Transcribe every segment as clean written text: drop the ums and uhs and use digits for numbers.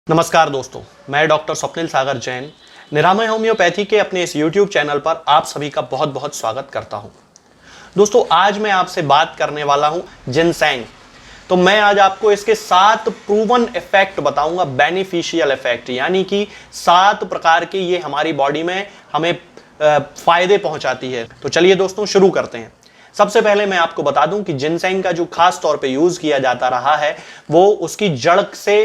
नमस्कार दोस्तों, मैं डॉक्टर स्वप्निल सागर जैन निरामय होम्योपैथी के अपने इस YouTube चैनल पर आप सभी का बहुत बहुत स्वागत करता हूं। दोस्तों, आज मैं आपसे बात करने वाला हूं जिनसेंग। तो मैं आज आपको इसके 7 प्रूवन इफेक्ट बताऊंगा, बेनिफिशियल इफेक्ट, यानी कि 7 प्रकार के ये हमारी बॉडी में हमें फायदे पहुंचाती है। तो चलिए दोस्तों शुरू करते हैं। सबसे पहले मैं आपको बता दूं कि जिनसेंग का जो खास तौर पे यूज किया जाता रहा है वो उसकी जड़ से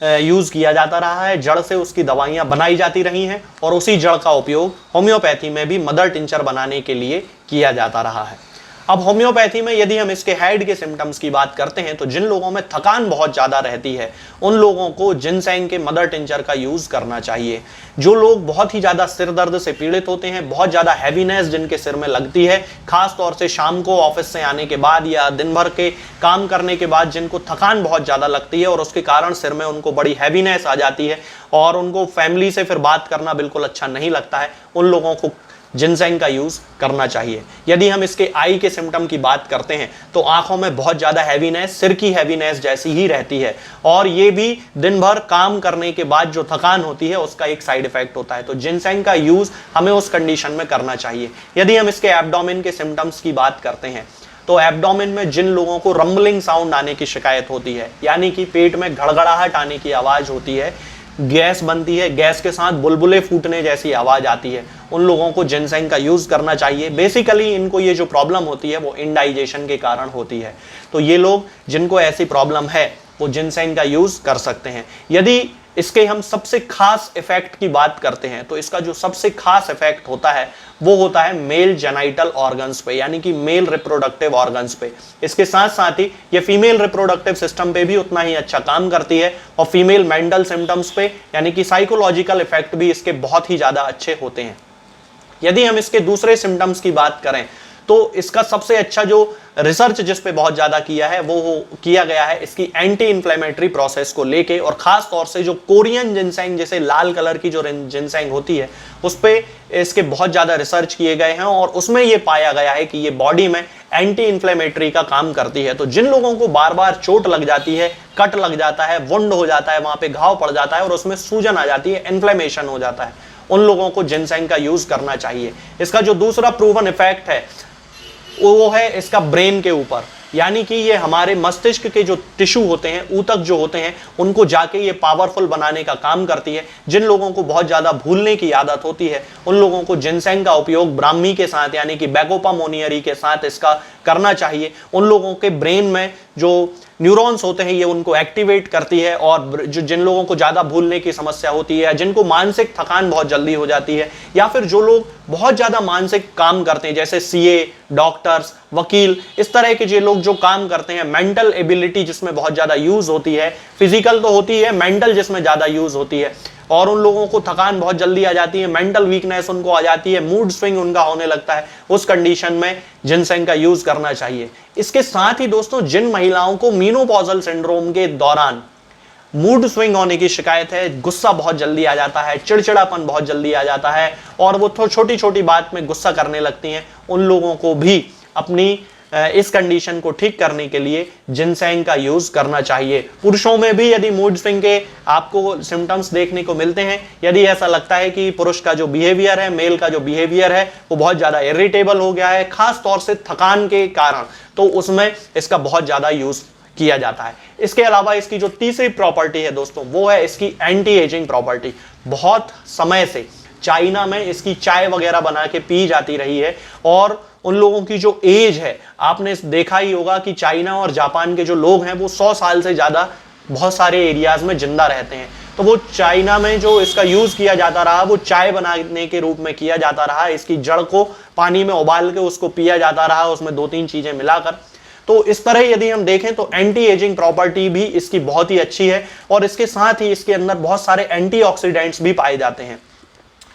यूज किया जाता रहा है। जड़ से उसकी दवाइयां बनाई जाती रही हैं और उसी जड़ का उपयोग होम्योपैथी में भी मदर टिंचर बनाने के लिए किया जाता रहा है। अब होम्योपैथी में यदि हम इसके हेड के सिम्टम्स की बात करते हैं तो जिन लोगों में थकान बहुत ज्यादा रहती है उन लोगों को जिनसेंग के मदर टिंचर का यूज करना चाहिए। जो लोग बहुत ही ज्यादा सिर दर्द से पीड़ित होते हैं, बहुत ज्यादा हैवीनेस जिनके सिर में लगती है, खास तौर से शाम को ऑफिस से आने के बाद या दिन भर के काम करने के बाद जिनको थकान बहुत ज्यादा लगती है और उसके कारण सिर में उनको बड़ी हैवीनेस आ जाती है और उनको फैमिली से फिर बात करना बिल्कुल अच्छा नहीं लगता है, उन लोगों को जिनसेंग का यूज करना चाहिए। यदि हम इसके आई के सिम्टम की बात करते हैं तो आंखों में बहुत ज्यादा हैवीनेस, सिर की हैवीनेस जैसी ही रहती है और ये भी दिन भर काम करने के बाद जो थकान होती है उसका एक साइड इफेक्ट होता है। तो जिनसेंग का यूज हमें उस कंडीशन में करना चाहिए। यदि हम इसके एब्डोमेन के सिम्टम्स की बात करते हैं तो एब्डोमेन में जिन लोगों को रंबलिंग साउंड आने की शिकायत होती है, यानी कि पेट में घड़घड़ाहट आने की आवाज होती है, गैस बनती है, गैस के साथ बुलबुले फूटने जैसी आवाज आती है, उन लोगों को जिनसेंग का यूज करना चाहिए। बेसिकली इनको ये जो प्रॉब्लम होती है वो इंडाइजेशन के कारण होती है। तो ये लोग जिनको ऐसी प्रॉब्लम है वो जिनसेंग का यूज कर सकते हैं। यदि इसके हम सबसे खास इफेक्ट की बात करते हैं तो इसका जो सबसे खास इफेक्ट होता है वो होता है मेल जेनाइटल ऑर्गन्स पे, यानी कि मेल रिप्रोडक्टिव ऑर्गन्स पे। इसके साथ साथ ही ये फीमेल रिप्रोडक्टिव सिस्टम पे भी उतना ही अच्छा काम करती है और फीमेल मेंटल सिम्टम्स पे, यानी कि साइकोलॉजिकल इफेक्ट भी इसके बहुत ही ज्यादा अच्छे होते हैं। यदि हम इसके दूसरे सिम्टम्स की बात करें तो इसका सबसे अच्छा जो रिसर्च जिस पे बहुत ज्यादा किया है वो किया गया है इसकी एंटी इंफ्लेमेटरी प्रोसेस को लेके, और खास तौर से जो कोरियन जिनसेंग जैसे लाल कलर की जो जिनसेंग होती है उस पे इसके बहुत ज्यादा रिसर्च किए गए हैं और उसमें ये पाया गया है कि ये बॉडी में एंटी इंफ्लेमेटरी का काम करती है। तो जिन लोगों को बार बार चोट लग जाती है, कट लग जाता है, वुंड हो जाता है, वहां पे घाव पड़ जाता है और उसमें सूजन आ जाती है, इन्फ्लेमेशन हो जाता है, उन लोगों को जिनसेंग का यूज करना चाहिए। इसका जो दूसरा प्रूवन इफेक्ट है वो है इसका ब्रेन के ऊपर, यानी कि ये हमारे मस्तिष्क के जो टिश्यू होते हैं, ऊतक जो होते हैं, उनको जाके ये पावरफुल बनाने का काम करती है। जिन लोगों को बहुत ज्यादा भूलने की आदत होती है उन लोगों को जिनसेंग का उपयोग ब्राह्मी के साथ, यानी कि बैकोपा मोनियरी के साथ इसका करना चाहिए। उन लोगों के ब्रेन में जो न्यूरॉन्स होते हैं ये उनको एक्टिवेट करती है और जो जिन लोगों को ज्यादा भूलने की समस्या होती है, जिनको मानसिक थकान बहुत जल्दी हो जाती है, या फिर जो लोग बहुत ज्यादा मानसिक काम करते हैं जैसे सीए, डॉक्टर्स, वकील, इस तरह के जो लोग जो काम करते हैं, मेंटल एबिलिटी जिसमें बहुत ज्यादा यूज होती है, फिजिकल तो होती है, मेंटल जिसमें ज्यादा यूज होती है, और उन लोगों को थकान बहुत जल्दी आ जाती है, मेंटल वीकनेस उनको आ जाती है, मूड स्विंग उनका होने लगता है, उस कंडीशन में जिनसेंग का यूज करना चाहिए। इसके साथ ही दोस्तों जिन महिलाओं को मेनोपॉजल सिंड्रोम के दौरान मूड स्विंग होने की शिकायत है, गुस्सा बहुत जल्दी आ जाता है, चिड़चिड़ापन बहुत जल्दी आ जाता है और वो छोटी छोटी बात में गुस्सा करने लगती हैं, उन लोगों को भी अपनी इस कंडीशन को ठीक करने के लिए जिनसेंग का यूज करना चाहिए। पुरुषों में भी यदि मूड स्विंग के आपको सिम्टम्स देखने को मिलते हैं, यदि ऐसा लगता है कि पुरुष का जो बिहेवियर है, मेल का जो बिहेवियर है वो बहुत ज्यादा इरिटेबल हो गया है, खास तौर से थकान के कारण, तो उसमें इसका बहुत ज्यादा यूज किया जाता है। इसके अलावा इसकी जो तीसरी प्रॉपर्टी है दोस्तों वो है इसकी एंटी एजिंग प्रॉपर्टी। बहुत समय से चाइना में इसकी चाय वगैरह बना के पी जाती रही है और उन लोगों की जो एज है, आपने देखा ही होगा कि चाइना और जापान के जो लोग हैं वो 100 साल से ज्यादा बहुत सारे एरियाज में जिंदा रहते हैं। तो वो चाइना में जो इसका यूज किया जाता रहा वो चाय बनाने के रूप में किया जाता रहा, इसकी जड़ को पानी में उबाल के उसको पिया जाता रहा, उसमें 2-3 चीजें मिलाकर। तो इस तरह यदि हम देखें तो एंटी एजिंग प्रॉपर्टी भी इसकी बहुत ही अच्छी है और इसके साथ ही इसके अंदर बहुत सारे एंटीऑक्सीडेंट्स भी पाए जाते हैं।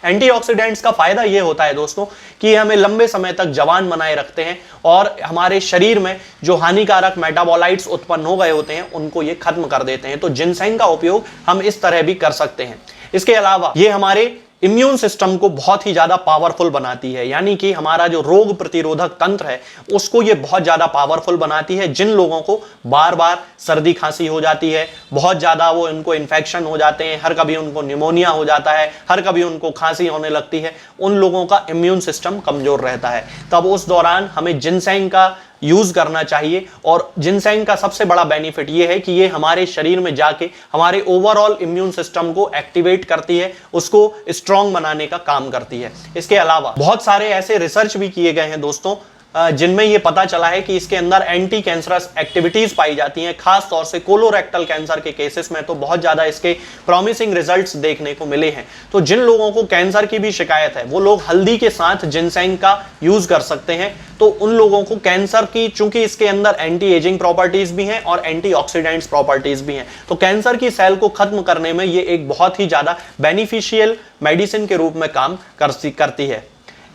एंटीऑक्सीडेंट्स का फायदा यह होता है दोस्तों कि हमें लंबे समय तक जवान बनाए रखते हैं और हमारे शरीर में जो हानिकारक मेटाबोलाइट्स उत्पन्न हो गए होते हैं उनको ये खत्म कर देते हैं। तो जिनसेंग का उपयोग हम इस तरह भी कर सकते हैं। इसके अलावा ये हमारे इम्यून सिस्टम को बहुत ही ज्यादा पावरफुल बनाती है, यानी कि हमारा जो रोग प्रतिरोधक तंत्र है उसको ये बहुत ज्यादा पावरफुल बनाती है। जिन लोगों को बार बार सर्दी खांसी हो जाती है, बहुत ज्यादा वो इनको इन्फेक्शन हो जाते हैं, हर कभी उनको निमोनिया हो जाता है, हर कभी उनको खांसी होने लगती है, उन लोगों का इम्यून सिस्टम कमजोर रहता है, तब उस दौरान हमें जिनसेंग का यूज करना चाहिए। और जिनसेंग का सबसे बड़ा बेनिफिट ये है कि ये हमारे शरीर में जाके हमारे ओवरऑल इम्यून सिस्टम को एक्टिवेट करती है, उसको स्ट्रांग बनाने का काम करती है। इसके अलावा बहुत सारे ऐसे रिसर्च भी किए गए हैं दोस्तों जिनमें यह पता चला है कि इसके अंदर एंटी कैंसरस एक्टिविटीज पाई जाती हैं, खास तौर से कोलोरेक्टल कैंसर के केसेस में तो बहुत ज्यादा इसके प्रॉमिसिंग रिजल्ट्स देखने को मिले हैं। तो जिन लोगों को कैंसर की भी शिकायत है वो लोग हल्दी के साथ जिनसेंग का यूज कर सकते हैं। तो उन लोगों को कैंसर की, चूंकि इसके अंदर एंटी एजिंग प्रॉपर्टीज भी हैं और एंटीऑक्सीडेंट्स प्रॉपर्टीज भी हैं, तो कैंसर की सेल को खत्म करने में ये एक बहुत ही ज्यादा बेनिफिशियल मेडिसिन के रूप में काम करती है।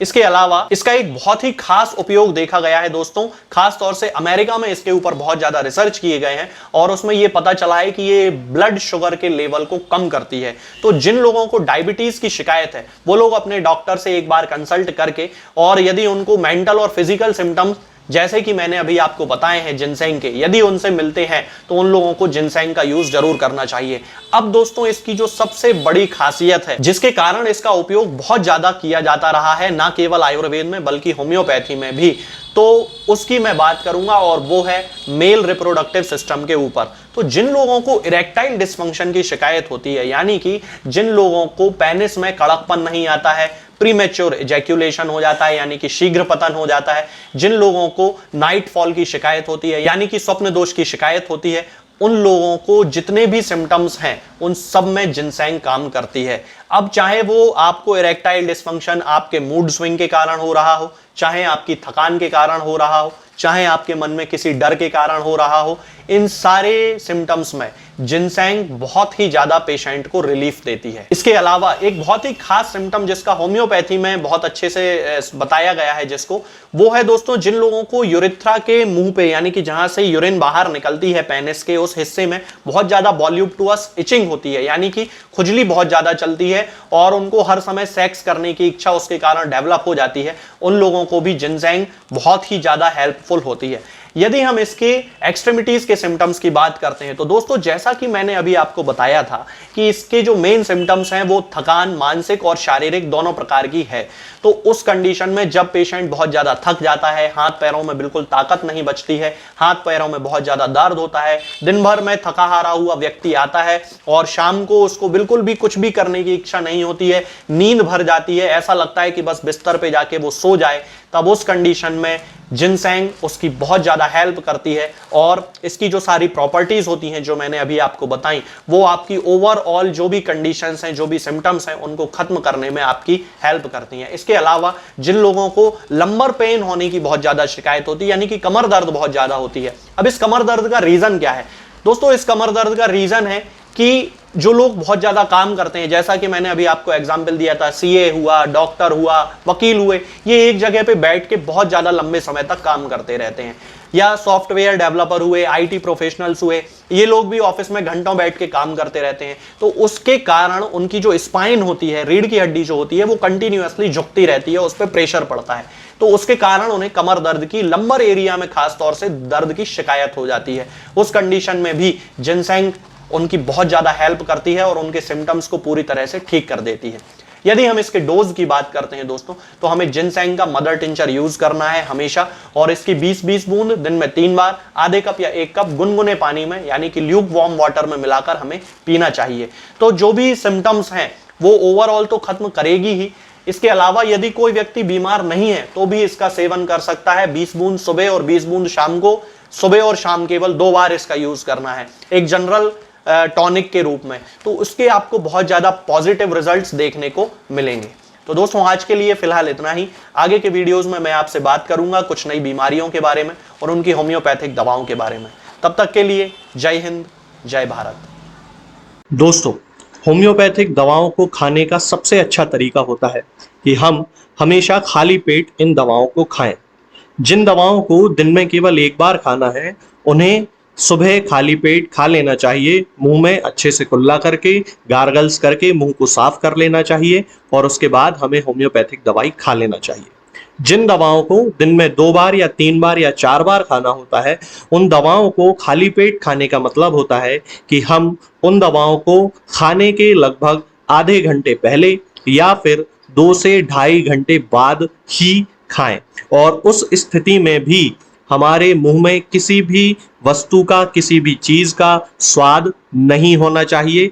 इसके अलावा इसका एक बहुत ही खास उपयोग देखा गया है दोस्तों, खास तौर से अमेरिका में इसके ऊपर बहुत ज्यादा रिसर्च किए गए हैं और उसमें यह पता चला है कि ये ब्लड शुगर के लेवल को कम करती है। तो जिन लोगों को डायबिटीज की शिकायत है वो लोग अपने डॉक्टर से एक बार कंसल्ट करके, और यदि उनको मेंटल और फिजिकल सिम्टम्स जैसे कि मैंने अभी आपको बताए हैं जिनसेंग के, यदि उनसे मिलते हैं तो उन लोगों को जिनसेंग का यूज जरूर करना चाहिए। अब दोस्तों इसकी जो सबसे बड़ी खासियत है जिसके कारण इसका उपयोग बहुत ज्यादा किया जाता रहा है, ना केवल आयुर्वेद में बल्कि होम्योपैथी में भी, तो उसकी मैं बात करूंगा और वो है मेल रिप्रोडक्टिव सिस्टम के ऊपर। तो जिन लोगों को इरेक्टाइल डिस्फंक्शन की शिकायत होती है, यानी कि जिन लोगों को पेनिस में कड़कपन नहीं आता है, प्रीमेच्योर इजैक्यूलेशन हो जाता है यानी कि शीघ्र पतन हो जाता है, जिन लोगों को नाइट फॉल की शिकायत होती है यानी कि स्वप्न दोष की शिकायत होती है, उन लोगों को जितने भी सिम्टम्स हैं उन सब में जिनसेंग काम करती है। अब चाहे वो आपको इरेक्टाइल डिस्फंक्शन आपके मूड स्विंग के कारण हो रहा हो, चाहे आपकी थकान के कारण हो रहा हो, चाहे आपके मन में किसी डर के कारण हो रहा हो, इन सारे सिम्टम्स में जिनसेंग बहुत ही ज्यादा पेशेंट को रिलीफ देती है। इसके अलावा एक बहुत ही खास सिम्टम जिसका होम्योपैथी में बहुत अच्छे से बताया गया है जिसको, वो है दोस्तों जिन लोगों को यूरिथ्रा के मुंह पे यानी कि जहां से यूरिन बाहर निकलती है पेनिस के उस हिस्से में बहुत ज्यादा वॉल्यूप्टुअस इचिंग होती है, यानी कि खुजली बहुत ज्यादा चलती है और उनको हर समय सेक्स करने की इच्छा उसके कारण डेवलप हो जाती है, उन लोगों को भी जिनसेंग बहुत ही ज्यादा हेल्पफुल होती है। यदि हम इसके एक्सट्रीमिटीज के सिम्टम्स की बात करते हैं तो दोस्तों जैसा कि मैंने अभी आपको बताया था कि इसके जो मेन सिम्टम्स हैं वो थकान मानसिक और शारीरिक दोनों प्रकार की है। तो उस कंडीशन में जब पेशेंट बहुत ज्यादा थक जाता है, हाथ पैरों में बिल्कुल ताकत नहीं बचती है, हाथ पैरों में बहुत ज्यादा दर्द होता है, दिन भर में थका हारा हुआ व्यक्ति आता है और शाम को उसको बिल्कुल भी कुछ भी करने की इच्छा नहीं होती है, नींद भर जाती है, ऐसा लगता है कि बस बिस्तर पे जाके वो सो जाए, तब उस कंडीशन में जिनसेंग उसकी बहुत ज्यादा हेल्प करती है। और इसकी जो सारी प्रॉपर्टीज होती हैं जो मैंने अभी आपको बताई, वो आपकी ओवरऑल जो भी कंडीशंस हैं, जो भी सिम्टम्स हैं, उनको खत्म करने में आपकी हेल्प करती हैं। इसके अलावा जिन लोगों को लंबर पेन होने की बहुत ज्यादा शिकायत होती है यानी कि कमर दर्द बहुत ज्यादा होती है, अब इस कमर दर्द का रीजन क्या है दोस्तों? इस कमर दर्द का रीजन है कि जो लोग बहुत ज्यादा काम करते हैं, जैसा कि मैंने अभी आपको एग्जांपल दिया था, सीए हुआ, डॉक्टर हुआ, वकील हुए, ये एक जगह पे बैठ के बहुत ज्यादा लंबे समय तक काम करते रहते हैं, या सॉफ्टवेयर डेवलपर हुए, आईटी प्रोफेशनल्स हुए, ये लोग भी ऑफिस में घंटों बैठ के काम करते रहते हैं। तो उसके कारण उनकी जो स्पाइन होती है, रीढ़ की हड्डी जो होती है, वो कंटिन्यूअसली झुकती रहती है, उस पर प्रेशर पड़ता है, तो उसके कारण उन्हें कमर दर्द की, लंबर एरिया में खास तौर से दर्द की शिकायत हो जाती है। उस कंडीशन में भी जिनसेंग उनकी बहुत ज्यादा हेल्प करती है और उनके सिम्टम्स को पूरी तरह से ठीक कर देती है। यदि हम इसके डोज की बात करते हैं दोस्तों, तो हमें जिनसेंग का मदर टिंचर यूज करना है हमेशा, और इसकी 20-20 बूंद दिन में 3 बार आधे कप या 1 कप गुनगुने पानी में यानी कि ल्यूक वार्म वाटर में मिलाकर हमें पीना चाहिए। तो जो भी सिम्टम्स हैं वो ओवरऑल तो खत्म करेगी ही। इसके अलावा यदि कोई व्यक्ति बीमार नहीं है तो भी इसका सेवन कर सकता है। 20 बूंद सुबह और 20 बूंद शाम को, सुबह और शाम केवल 2 बार इसका यूज करना है एक जनरल टॉनिक के रूप में, तो उसके आपको बहुत ज्यादा पॉजिटिव रिजल्ट्स देखने को मिलेंगे। तो दोस्तों आज के लिए फिलहाल इतना ही। आगे के वीडियोस में मैं आपसे बात करूंगा कुछ नई बीमारियों के बारे में और उनकी होम्योपैथिक दवाओं के बारे में। तब तक के लिए जय हिंद, जय भारत। दोस्तों होम्योपैथिक दवाओं को खाने का सबसे अच्छा तरीका होता है कि हम हमेशा खाली पेट इन दवाओं को खाएं। जिन दवाओं को दिन में केवल 1 बार खाना है उन्हें सुबह खाली पेट खा लेना चाहिए, मुंह में अच्छे से कुल्ला करके, गार्गल्स करके मुंह को साफ कर लेना चाहिए और उसके बाद हमें होम्योपैथिक दवाई खा लेना चाहिए। जिन दवाओं को दिन में 2 बार या 3 बार या 4 बार खाना होता है, उन दवाओं को खाली पेट खाने का मतलब होता है कि हम उन दवाओं को खाने के लगभग आधे घंटे पहले या फिर 2 से ढाई घंटे बाद ही खाएं और उस स्थिति में भी हमारे मुंह में किसी भी वस्तु का, किसी भी चीज का स्वाद नहीं होना चाहिए।